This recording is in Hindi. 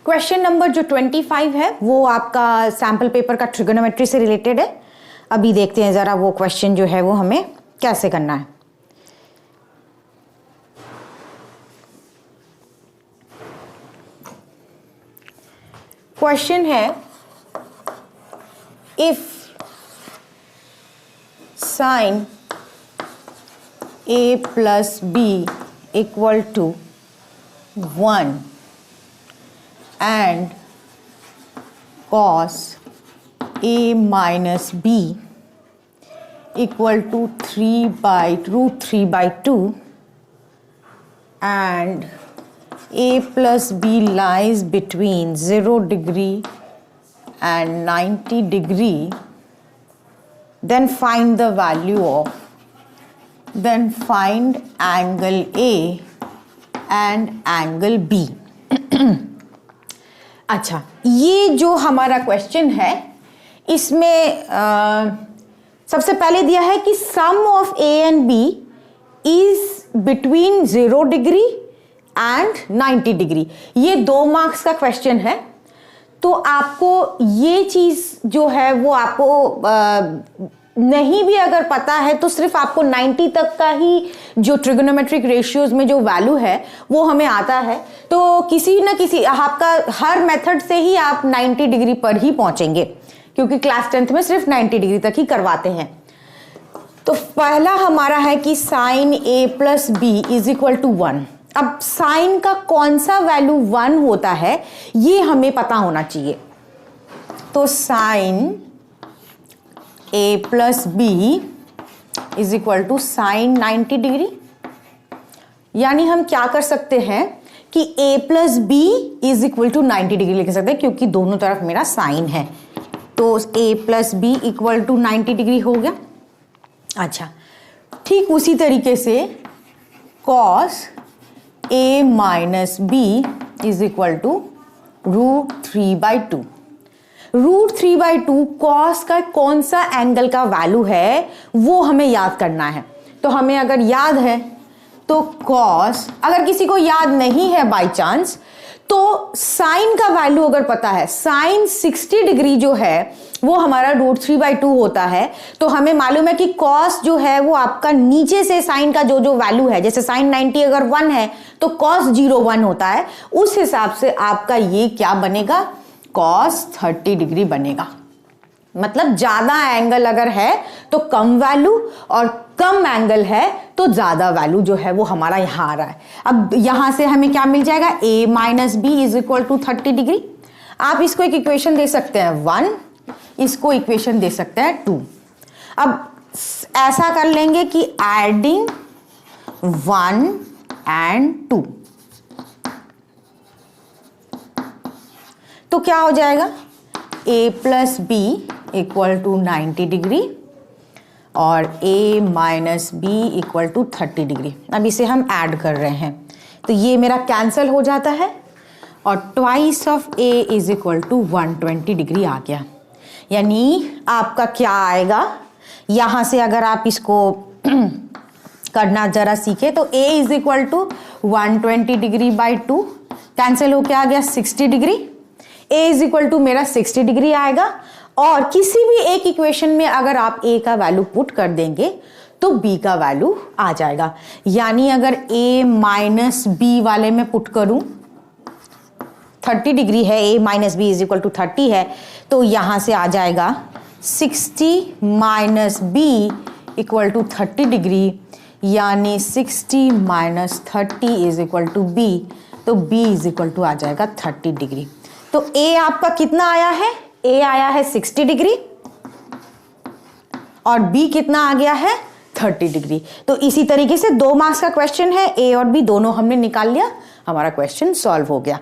क्वेश्चन नंबर जो 25 है वो आपका सैम्पल पेपर का ट्रिगोनोमेट्री से रिलेटेड है। अभी देखते हैं ज़रा वो क्वेश्चन जो है वो हमें कैसे करना है। क्वेश्चन है if sine a plus B equal to 1 and cos a minus b equal to 3 by root 3 by 2 and a plus b lies between 0 degree and 90 degree, then find the value of, then find angle A and angle B. अच्छा, ये जो हमारा क्वेश्चन है इसमें सबसे पहले दिया है कि sum of a and b is between 0 degree and 90 degree. ये 2 मार्क्स का क्वेश्चन है, तो आपको ये चीज जो है वो आपको नहीं भी अगर पता है तो सिर्फ आपको 90 तक का ही जो ट्रिगोनोमेट्रिक रेशियोज में जो वैल्यू है वो हमें आता है। तो किसी ना किसी आपका हर मेथड से ही आप 90 डिग्री पर ही पहुंचेंगे, क्योंकि क्लास 10th में सिर्फ 90 डिग्री तक ही करवाते हैं। तो पहला हमारा है कि sine A plus B is equal to 1। अब साइन का कौन सा वैल्यू 1 होता है ये हमें पता होना चाहिए। तो sine a plus B is equal to sine 90 degree, यानी हम क्या कर सकते हैं कि a plus B is equal to 90 degree लिख सकते हैं, क्योंकि दोनों तरफ मेरा साइन है। तो a plus B equal to 90 degree हो गया। अच्छा, ठीक उसी तरीके से cos a minus B is equal to root 3 by 2। Root 3 by 2 cos का कौन सा एंगल का वैल्यू है वो हमें याद करना है। तो हमें अगर याद है तो कॉस, अगर किसी को याद नहीं है बाय चांस, तो साइन का वैल्यू अगर पता है, साइन 60 डिग्री जो है वो हमारा रूट 3 बाई 2 होता है। तो हमें मालूम है कि कॉस जो है वो आपका नीचे से साइन का जो जो वैल्यू है, जैसे साइन 90 अगर 1 है तो कॉस 01 होता है। उस हिसाब से आपका ये क्या बनेगा, कॉस 30 डिग्री बनेगा। मतलब ज्यादा एंगल अगर है तो कम वैल्यू, और कम एंगल है तो ज्यादा वैल्यू जो है वो हमारा यहां आ रहा है। अब यहां से हमें क्या मिल जाएगा, a minus B is equal to 30 degree. आप इसको एक इक्वेशन दे सकते हैं 1, इसको इक्वेशन दे सकते हैं 2। अब ऐसा कर लेंगे कि एडिंग 1 एंड 2, तो क्या हो जाएगा, a plus B equal to 90 degree और a minus B equal to 30 degree. अब इसे हम ऐड कर रहे हैं तो ये मेरा कैंसिल हो जाता है और twice of a is equal to 120 degree आ गया। यानी आपका क्या आएगा, यहां से अगर आप इसको करना जरा सीखे तो a is equal to 120 degree by 2 cancel होके आ गया 60 degree. a is equal to मेरा 60 डिग्री आएगा, और किसी भी एक इक्वेशन में अगर आप a का वैल्यू पुट कर देंगे तो b का वैल्यू आ जाएगा। यानी अगर a माइनस बी वाले में पुट करूं, 30 डिग्री है, a minus B is equal to 30 है, तो यहां से आ जाएगा 60 minus B equal to 30 degree, यानी 60 minus 30 is equal to b, तो b इज इक्वल टू आ जाएगा 30 डिग्री। तो a आपका कितना आया है, a आया है 60 डिग्री और b कितना आ गया है 30 डिग्री। तो इसी तरीके से 2 मार्क्स का क्वेश्चन है, a और b दोनों हमने निकाल लिया, हमारा क्वेश्चन सॉल्व हो गया।